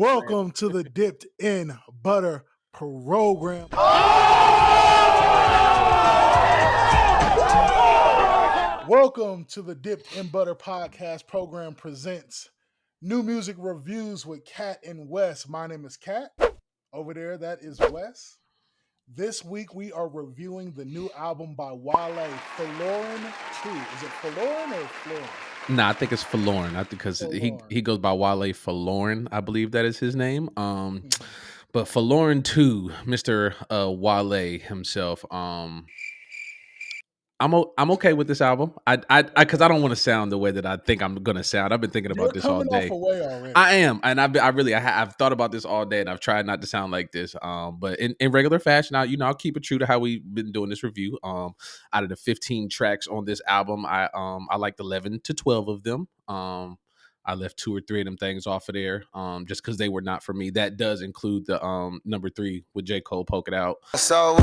Welcome to the Dipped in Butter program. Welcome to the Dipped in Butter podcast program presents new music reviews with Kat and Wes. My name is Kat. Over there, that is Wes. This week we are reviewing the new album by Wale, Folarin II. Is it Folarin or Florin? Nah, I think it's Folarin. I think because he goes by Wale Folarin. I believe that is his name. But Folarin II, Mr. Wale himself. I'm okay with this album. Because I don't want to sound the way that I think I'm gonna sound. I've been thinking about this all Coming off day. away already. I am, and I've thought about this all day, and I've tried not to sound like this. But in regular fashion, I'll keep it true to how we've been doing this review. Out of the 15 tracks on this album, I liked 11 to 12 of them. I left 2 or 3 of them things off of there, just because they were not for me. That does include the number 3 with J. Cole, Poke It Out. So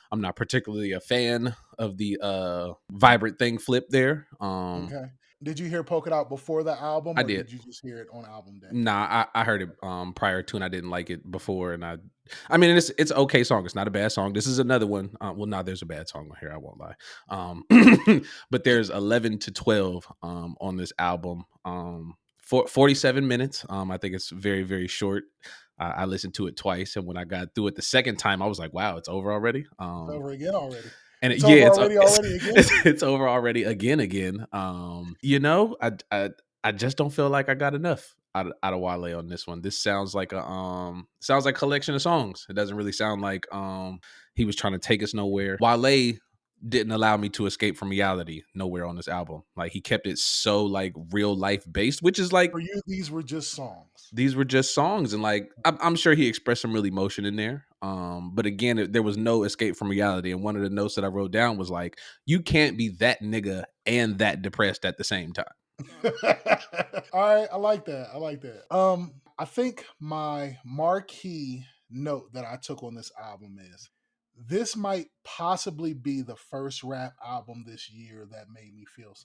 I'm not particularly a fan of the vibrant thing flip there. Okay. Did you hear Poke It Out before the album? I or did. Did you just hear it on album day? Nah, I heard it prior to, and I didn't like it before. And I mean, it's an okay song. It's not a bad song. This is another one. There's a bad song on here. I won't lie. But there's 11 to 12 on this album. 47 minutes. I think it's very, very short. I listened to it twice, and when I got through it the second time, I was like, "Wow, it's over already." It's over again already. And it's over already again. I just don't feel like I got enough out of Wale on this one. This sounds like a collection of songs. It doesn't really sound like he was trying to take us nowhere. Wale didn't allow me to escape from reality nowhere on this album. Like, he kept it so like real life based, which is like, for you, these were just songs. And like I'm sure he expressed some real emotion in there. But again, there was no escape from reality. And one of the notes that I wrote down was like, you can't be that nigga and that depressed at the same time. All right, I like that. I think my marquee note that I took on this album is this might possibly be the first rap album this year that made me feel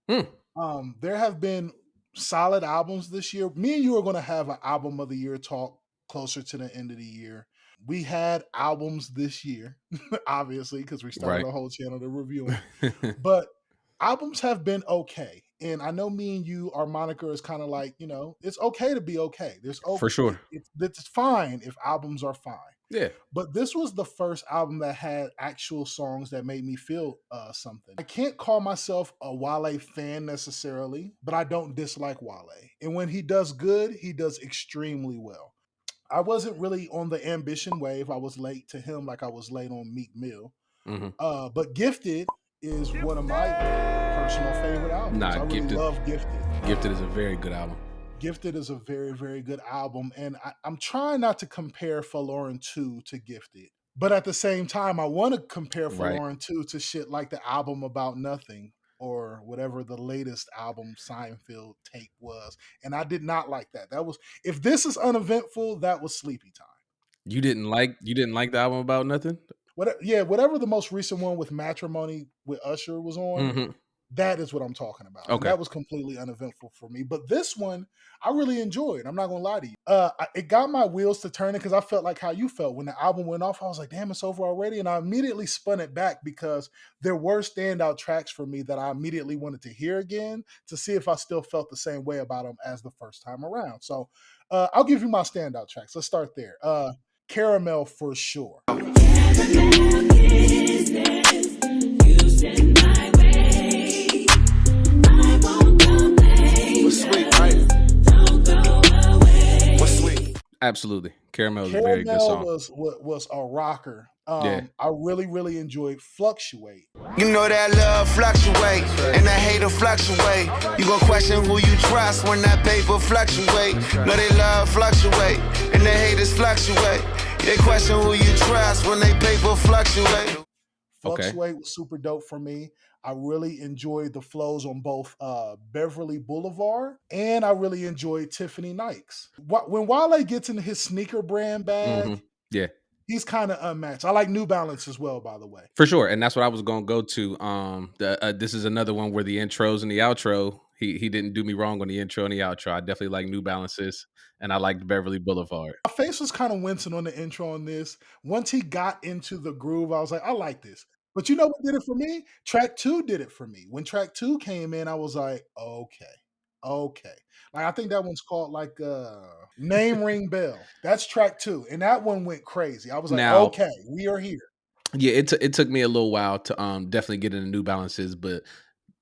something. There have been solid albums this year. Me and you are going to have an album of the year talk closer to the end of the year. We had albums this year, obviously, because we started a whole channel to review them. But albums have been okay. And I know me and you, our moniker is kind of like, it's okay to be okay. There's okay. For sure. It's fine if albums are fine. Yeah. But this was the first album that had actual songs that made me feel something. I can't call myself a Wale fan necessarily, but I don't dislike Wale. And when he does good, he does extremely well. I wasn't really on the Ambition wave. I was late to him like I was late on Meek Mill. Mm-hmm. But Gifted is one of my personal favorite albums. I really love Gifted. Gifted is a very good album. Gifted is a very, very good album. And I'm trying not to compare Folarin II to Gifted. But at the same time, I want to compare Folarin II to shit like the album About Nothing or whatever the latest album Seinfeld tape was. And I did not like that. That was, if this is uneventful, that was Sleepy Time. You didn't like the album About Nothing? Whatever the most recent one with Matrimony with Usher was on, that is what I'm talking about. Okay. And that was completely uneventful for me. But this one, I really enjoyed. I'm not going to lie to you. It got my wheels to turning because I felt like how you felt. When the album went off, I was like, damn, it's over already. And I immediately spun it back because there were standout tracks for me that I immediately wanted to hear again to see if I still felt the same way about them as the first time around. So I'll give you my standout tracks. Let's start there. Caramel for sure. Absolutely. Caramel is a very good song. was a rocker. I really, really enjoyed Fluctuate. You know that love fluctuate and that hater fluctuate. You gon' question who you trust when that paper fluctuate. Know they love fluctuate and the haters fluctuate. They question who you trust when they paper fluctuate. Fluctuate was super dope for me. I really enjoyed the flows on both Beverly Boulevard and I really enjoyed Tiffany Nikes. When Wale gets into his sneaker brand bag, he's kind of unmatched. I like New Balance as well, by the way. For sure. And that's what I was going to go to. This is another one where the intros and the outro, He didn't do me wrong on the intro and the outro. I definitely like New Balances, and I liked Beverly Boulevard. My face was kind of wincing on the intro on this. Once he got into the groove, I was like, I like this. But you know what did it for me? Track 2 did it for me. When track 2 came in, I was like, okay, okay. Like I think that one's called like Name Ring Bell. That's track 2. And that one went crazy. I was like, Now, okay, we are here. yeah, it took me a little while to definitely get into New Balances, but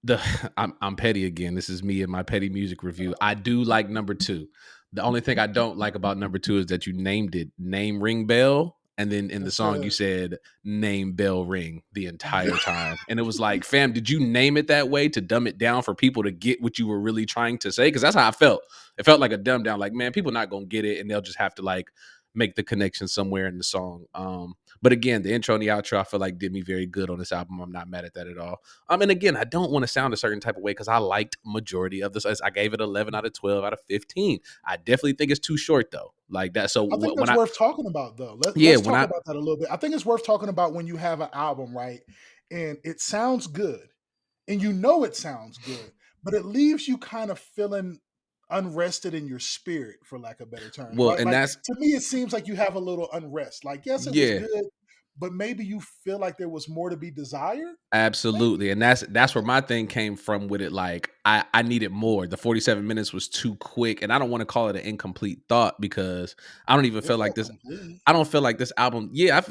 the I'm petty again. This is me and my petty music review. I do like number 2. The only thing I don't like about number 2 is that you named it Name Ring Bell, and then in the song you said Name Bell Ring the entire time. And it was like, fam, did you name it that way to dumb it down for people to get what you were really trying to say? Because that's how I felt. It felt like a dumb down. Like, man, people not gonna get it, and they'll just have to like make the connection somewhere in the song. But again, the intro and the outro I feel like did me very good on this album. I'm not mad at that at all. And again, I don't want to sound a certain type of way because I liked majority of this. I gave it 11 out of 12 out of 15. I definitely think it's too short though. Like that. So I think that's worth talking about though. Let's talk about that a little bit. I think it's worth talking about when you have an album, right? And it sounds good. And you know it sounds good, but it leaves you kind of feeling unrested in your spirit, for lack of better terms. Well, Right? and Like that's to me, it seems like you have a little unrest. Like, yes, it was yeah. good, but maybe you feel like there was more to be desired. Absolutely. Maybe. And that's where my thing came from with it. Like I needed more. The 47 minutes was too quick. And I don't want to call it an incomplete thought because I don't even feel like this. Complete. I don't feel like this album. Yeah,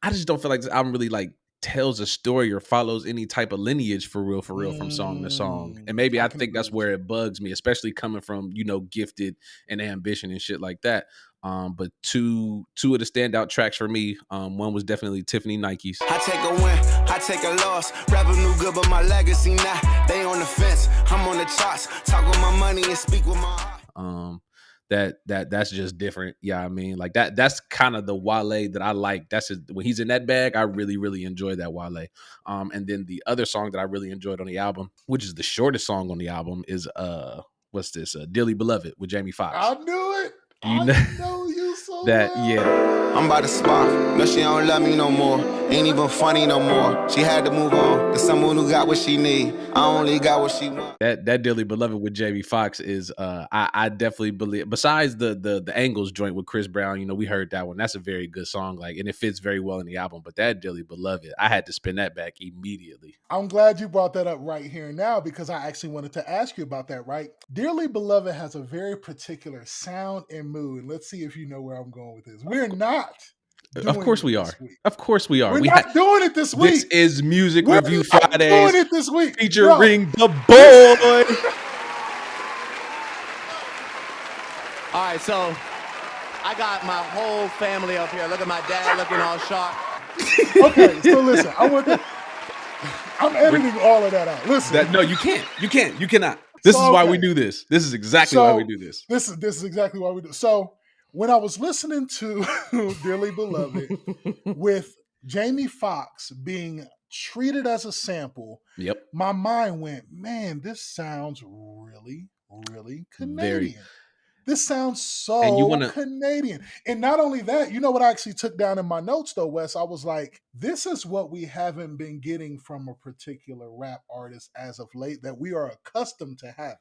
I just don't feel like this album really like tells a story or follows any type of lineage for real from song to song. And maybe I think that's where it bugs me, especially coming from, Gifted and Ambition and shit like that. But two of the standout tracks for me, one was definitely Tiffany Nikes. I take a win, I take a loss. Revenue good, but my legacy not. They on the fence, I'm on the charts. Talk with my money and speak with my heart. That's just different. Yeah, I mean, like that's kind of the Wale that I like. That's when he's in that bag, I really enjoy that Wale. And then the other song that I really enjoyed on the album, which is the shortest song on the album, is what's this? Dearly Beloved with Jamie Foxx. I knew it. You know you so that well. Yeah. I'm about to spark. No, she don't love me no more. Ain't even funny no more. She had to move on to someone who got what she need. I only got what she want. That Dearly Beloved with Jamie Foxx is I definitely believe, besides the Angles joint with Chris Brown, we heard that one. That's a very good song, like, and it fits very well in the album. But that Dearly Beloved, I had to spin that back immediately. I'm glad you brought that up right here and now because I actually wanted to ask you about that, right? Dearly Beloved has a very particular sound and mood. Let's see if you know where I'm going with this. We're not. Of course we are. Of course we are. We're not doing it this week. This is Music Review Fridays. We're doing it this week. Featuring the boy. All right, so I got my whole family up here. Look at my dad looking all sharp. Okay, so listen. I'm editing all of that out. Listen. No, you can't. You cannot. This is why we do this. This is exactly why we do this. This is exactly why we do. So when I was listening to Dearly Beloved with Jamie Foxx being treated as a sample, yep, my mind went, man, this sounds really, really Canadian. This sounds so Canadian. And not only that, you know what I actually took down in my notes though, Wes? I was like, this is what we haven't been getting from a particular rap artist as of late that we are accustomed to having.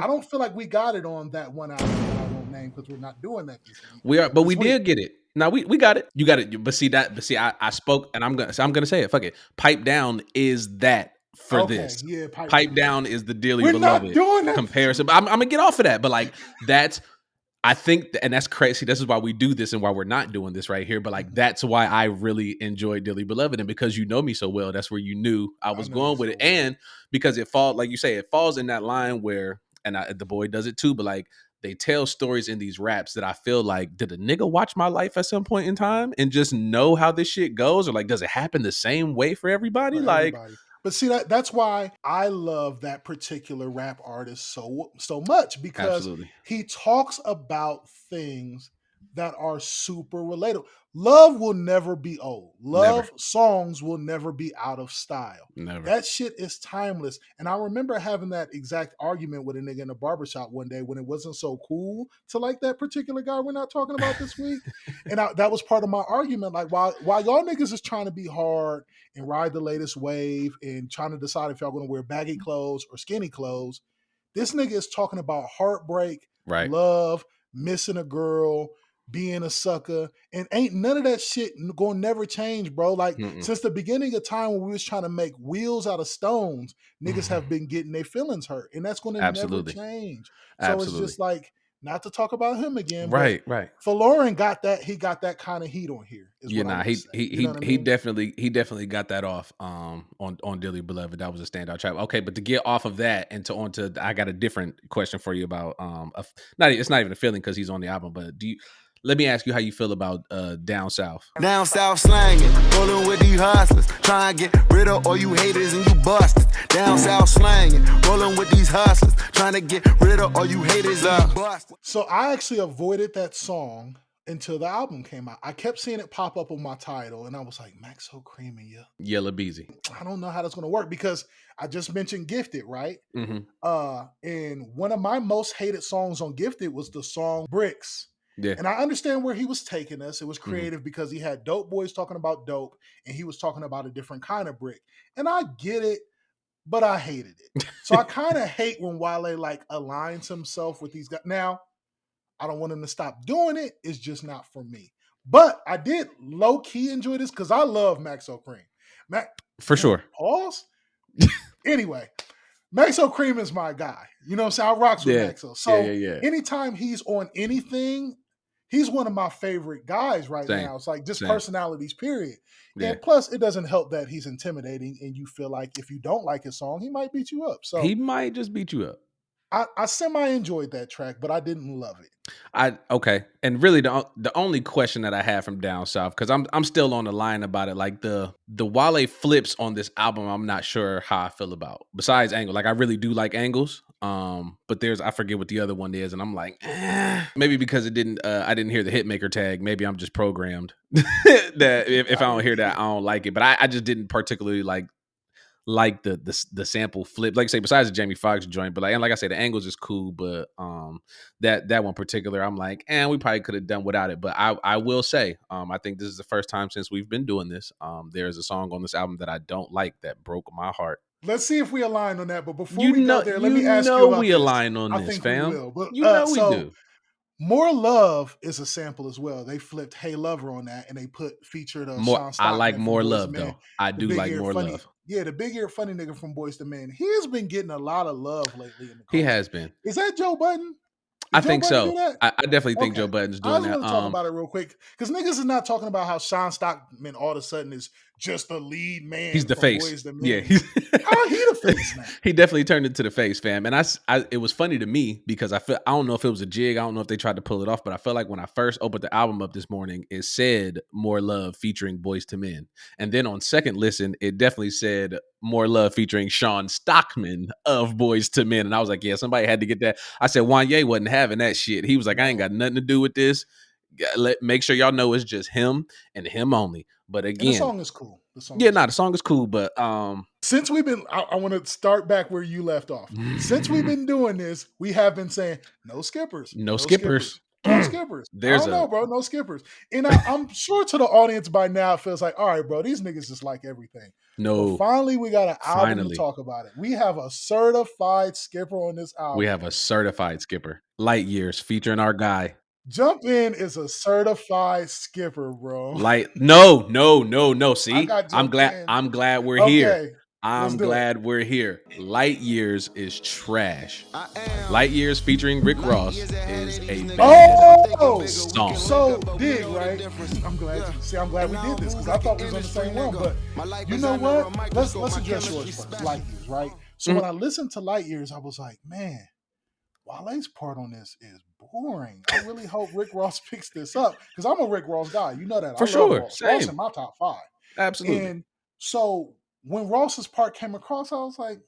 I don't feel like we got it on that one album that I won't name because we're not doing that this week. We did get it. Now we got it. You got it. But see, I spoke, and I'm gonna say it. Fuck it. Pipe Down is that for this. Yeah, Pipe Down is the Dearly We're Beloved not doing that comparison. But I'm gonna get off of that. But like that's. I think, and that's crazy. This is why we do this and why we're not doing this right here. But like, that's why I really enjoyed Dearly Beloved. And because you know me so well, that's where you knew I was going with it. And because it falls, like you say, it falls in that line where, and the boy does it too, but like they tell stories in these raps that I feel like, did a nigga watch my life at some point in time and just know how this shit goes? Or like, does it happen the same way for everybody? But see, that's why I love that particular rap artist so much because he talks about things that are super relatable. Love will never be old. Songs will never be out of style. Never. That shit is timeless. And I remember having that exact argument with a nigga in a barbershop one day when it wasn't so cool to like that particular guy we're not talking about this week. And that was part of my argument. Like, while y'all niggas is trying to be hard and ride the latest wave and trying to decide if y'all going to wear baggy clothes or skinny clothes, This nigga is talking about heartbreak, Right. love, missing a girl, being a sucker, and ain't none of that shit gonna never change, bro. Like since the beginning of time when we was trying to make wheels out of stones, niggas have been getting their feelings hurt, and that's gonna never Absolutely. change. So it's Absolutely. just like, not to talk about him again, but Right. Folarin got that. He got that kind of heat on here. Is Yeah, what I nah, want to say. You know what I he mean? definitely got that off on Dearly Beloved. That was a standout track. Okay, but to get off of that and to onto, I got a different question for you about not, it's not even a feeling because he's on the album, but let me ask you how you feel about Down South. Down south slanging, rolling with these hustlers, trying to get rid of all you haters and you busted. Down south slanging, rolling with these hustlers, trying to get rid of all you haters and you busted. So I actually avoided that song until the album came out. I kept seeing it pop up on my title, and I was like, Max so creamy, yeah. Yella Beezy. I don't know how that's gonna work because I just mentioned Gifted, right? And one of my most hated songs on Gifted was the song Bricks. Yeah. And I understand where he was taking us. It was creative because he had dope boys talking about dope, and he was talking about a different kind of brick. And I get it, but I hated it. So I kind of hate when Wale like aligns himself with these guys. Now, I don't want him to stop doing it. It's just not for me. But I did low key enjoy this because I love Maxo Cream. For sure. Pause. Anyway, Maxo Cream is my guy. You know what I'm saying? I rocks with Maxo. So anytime he's on anything, he's one of my favorite guys right now. It's like just personalities, period. Yeah. And plus, it doesn't help that he's intimidating and you feel like if you don't like his song, he might beat you up. So he might just beat you up. I semi enjoyed that track, but I didn't love it. Okay. And really the only question that I have from Down South, because I'm still on the line about it, like the Wale flips on this album, I'm not sure how I feel about. Besides Angle, like I really do like Angles. But I forget what the other one is, and I'm like, maybe because I didn't hear the Hitmaker tag. Maybe I'm just programmed that if I don't hear that, I don't like it. But I just didn't particularly like the sample flip, like I say, besides the Jamie Foxx joint, but like I say, the Angles is cool, but that one particular, I'm like, we probably could have done without it. But I will say, I think this is the first time since we've been doing this. There's a song on this album that I don't like that broke my heart. Let's see if we align on that. But before we go there, let me ask you about we this. align on this, think fam. We will. But, we do. More Love is a sample as well. They flipped Hey Lover on that, and they featured Sean Stockman. I like More Love though. I do like More Love. Yeah, the big ear funny nigga from Boyz II Men. He has been getting a lot of love lately in the culture. He has been. Is that Joe Budden? I think so. I definitely think Joe Budden's doing that. I was going to talk about it real quick because niggas is not talking about how Sean Stockman all of a sudden is just the lead man. He's the face. Boyz II Men. Yeah, how he the face now? He definitely turned into the face, fam. And it was funny to me because I don't know if it was a jig. I don't know if they tried to pull it off, but I felt like when I first opened the album up this morning, it said More Love featuring Boyz II Men, and then on second listen, it definitely said More Love featuring Sean Stockman of Boyz II Men, and I was like, yeah, somebody had to get that. I said Wanye wasn't having that shit. He was like, I ain't got nothing to do with this. Make sure y'all know it's just him and him only. But again, and the song is cool. The song is cool. But since we've been, I want to start back where you left off. Since we've been doing this, we have been saying no skippers, no skippers. No skippers. I don't know, bro. No skippers. And I'm sure to the audience by now it feels like, all right, bro, these niggas just like everything. No. But finally, we got an album to talk about it. We have a certified skipper on this album. We have a certified skipper. Light Years featuring our guy. Jump In is a certified skipper, bro. No. See, I'm glad we're here. I'm glad we're here. Light Years is trash. Light Years featuring Rick Ross is a bad song. So dig, right? I'm glad we did this because I thought we was on the same one. But you know what? Let's address yours first. Light Years, right? So when I listened to Light Years, I was like, man, Wale's part on this is boring. I really hope Rick Ross picks this up because I'm a Rick Ross guy. You know that. For sure. Ross. Ross in my top 5. Absolutely. And so when Ross's part came across, I was like,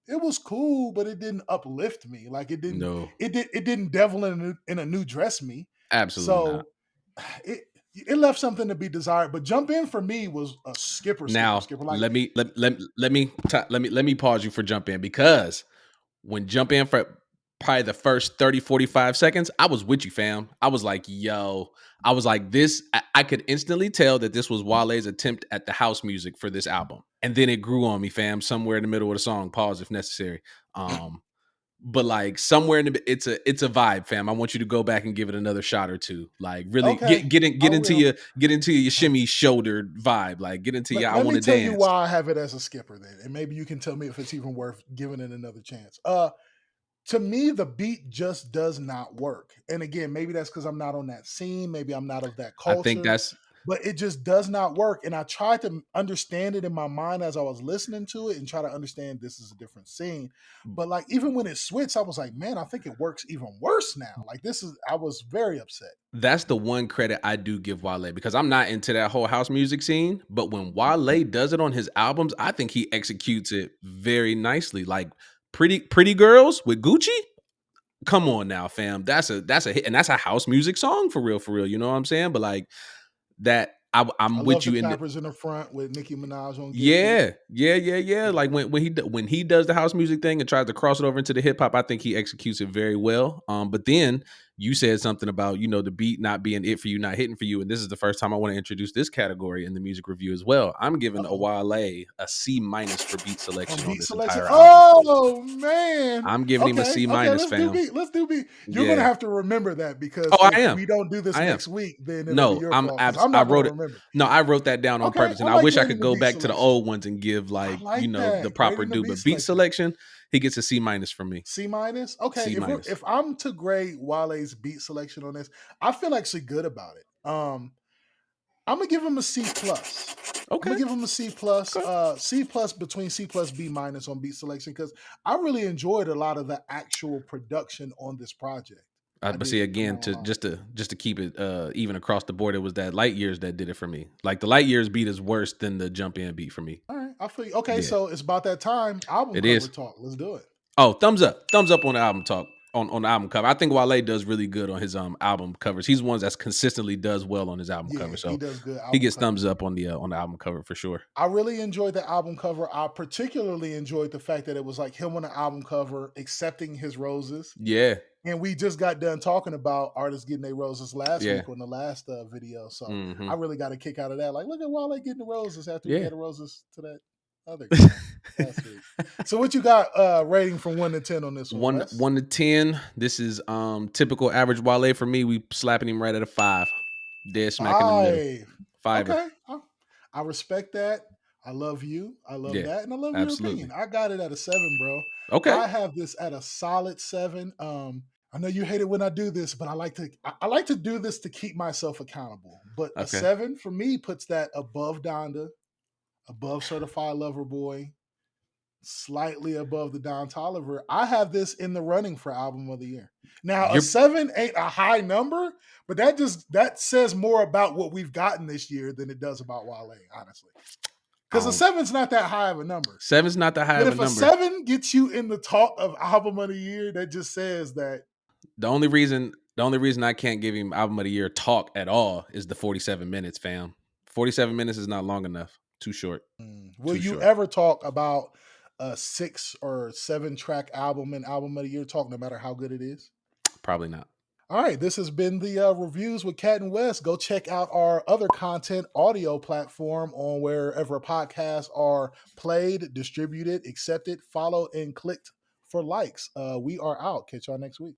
it was cool, but it didn't uplift me. Like it didn't. No. It didn't devil in a new dress me. Absolutely. So it left something to be desired. But Jump In for me was a skipper. Now like, let me pause you for Jump In because when Jump In for probably the first 30-45 seconds, I was with you, fam. I was like, this, I could instantly tell that this was Wale's attempt at the house music for this album. And then it grew on me, fam, somewhere in the middle of the song. Pause if necessary. but like somewhere in the it's a vibe, fam. I want you to go back and give it another shot or two. Like really Okay, get I into will. your shimmy shouldered vibe. Like get into your I Let want me to tell you dance. why I have it as a skipper then, and maybe you can tell me if it's even worth giving it another chance. To me, the beat just does not work. And again, maybe that's because I'm not on that scene. Maybe I'm not of that I think culture, that's but it just does not work. And I tried to understand it in my mind as I was listening to it and try to understand this is a different scene. But like, even when it switched, I was like, man, I think it works even worse now. Like, I was very upset. that's the one credit I do give Wale because I'm not into that whole house music scene. But when Wale does it on his albums, I think he executes it very nicely. Like Pretty Girls with Gucci. Come on now, fam. That's a hit, and that's a house music song for real, for real. You know what I'm saying? But like that, I I'm love with the you in the clappers in the front with Nicki Minaj on Get Fit. yeah. Like when he does the house music thing and tries to cross it over into the hip hop, I think he executes it very well. But then you said something about the beat not being it for you, not hitting for you, and this is the first time I want to introduce this category in the music review as well. I'm giving a Wale a C- for beat On selection on beat this selection. entire album. Oh man. I'm giving him a Okay. C-, Okay. Let's do fam. beat. Let's do beat. You're gonna Yeah. have to remember that because Oh, I if am. we don't do this I am. next week, then it'll be No, your fault because I'm I not gonna wrote it. remember. No, I wrote that down on Okay. purpose, I and I like wish I could grading the go beat back to the selection. old ones and give I like like the that. proper Grading the due. beat But beat selection. selection, he gets a C- from me. C minus. Okay. C-. If I'm to grade Wale's beat selection on this, I feel actually good about it. I'm gonna give him a C plus. I'm Okay. gonna give him a C plus, Okay. C plus between C plus B minus on beat selection because I really enjoyed a lot of the actual production on this project. I But see did. I'm again, not gonna to lie. just to keep it even across the board, it was that Light Years that did it for me. Like the Light Years beat is worse than the Jump In beat for me. All right, I feel you. Okay, Yeah, so it's about that time. Album it cover is. talk. Let's do it. Oh, thumbs up on the album talk on the album cover. I think Wale does really good on his album covers. He's one that's consistently does well on his album Yeah, cover. he So does good he album gets covers. thumbs up on the album cover for sure. I really enjoyed the album cover. I particularly enjoyed the fact that it was like him on the album cover accepting his roses. Yeah, And we just got done talking about artists getting their roses last yeah. week on the last video. So Hmm. I really got a kick out of that. Like, look at Wale getting the roses after he Yeah. gave the roses to that other guy last week. So what you got rating from 1 to 10 on this one, Wes? 1 to 10. This is typical average Wale for me. We slapping him right at a 5. Dead smack in the middle. 5. Fiver. Okay. I respect that. I love you. I love Yeah, that. And I love your absolutely. opinion. I got it at a 7, bro. Okay. I have this at a solid 7. I know you hate it when I do this, but I like to do this to keep myself accountable. But a Okay. 7 for me puts that above Donda, above Certified Lover Boy, slightly above the Don Toliver. I have this in the running for album of the year. Now, a 7 ain't a high number, but that says more about what we've gotten this year than it does about Wale, honestly. Because a 7's not that high of a number. 7's not that high but of a number. If a 7 gets you in the talk of album of the year, that just says that. The only reason I can't give him album of the year talk at all is the 47 minutes, fam. 47 minutes is not long enough. Too short. Will you ever talk about a 6 or 7 track album and album of the year talk, no matter how good it is? Probably not. All right, this has been the reviews with Cat and West. Go check out our other content audio platform on wherever podcasts are played, distributed, accepted, followed, and clicked for likes. We are out. Catch y'all next week.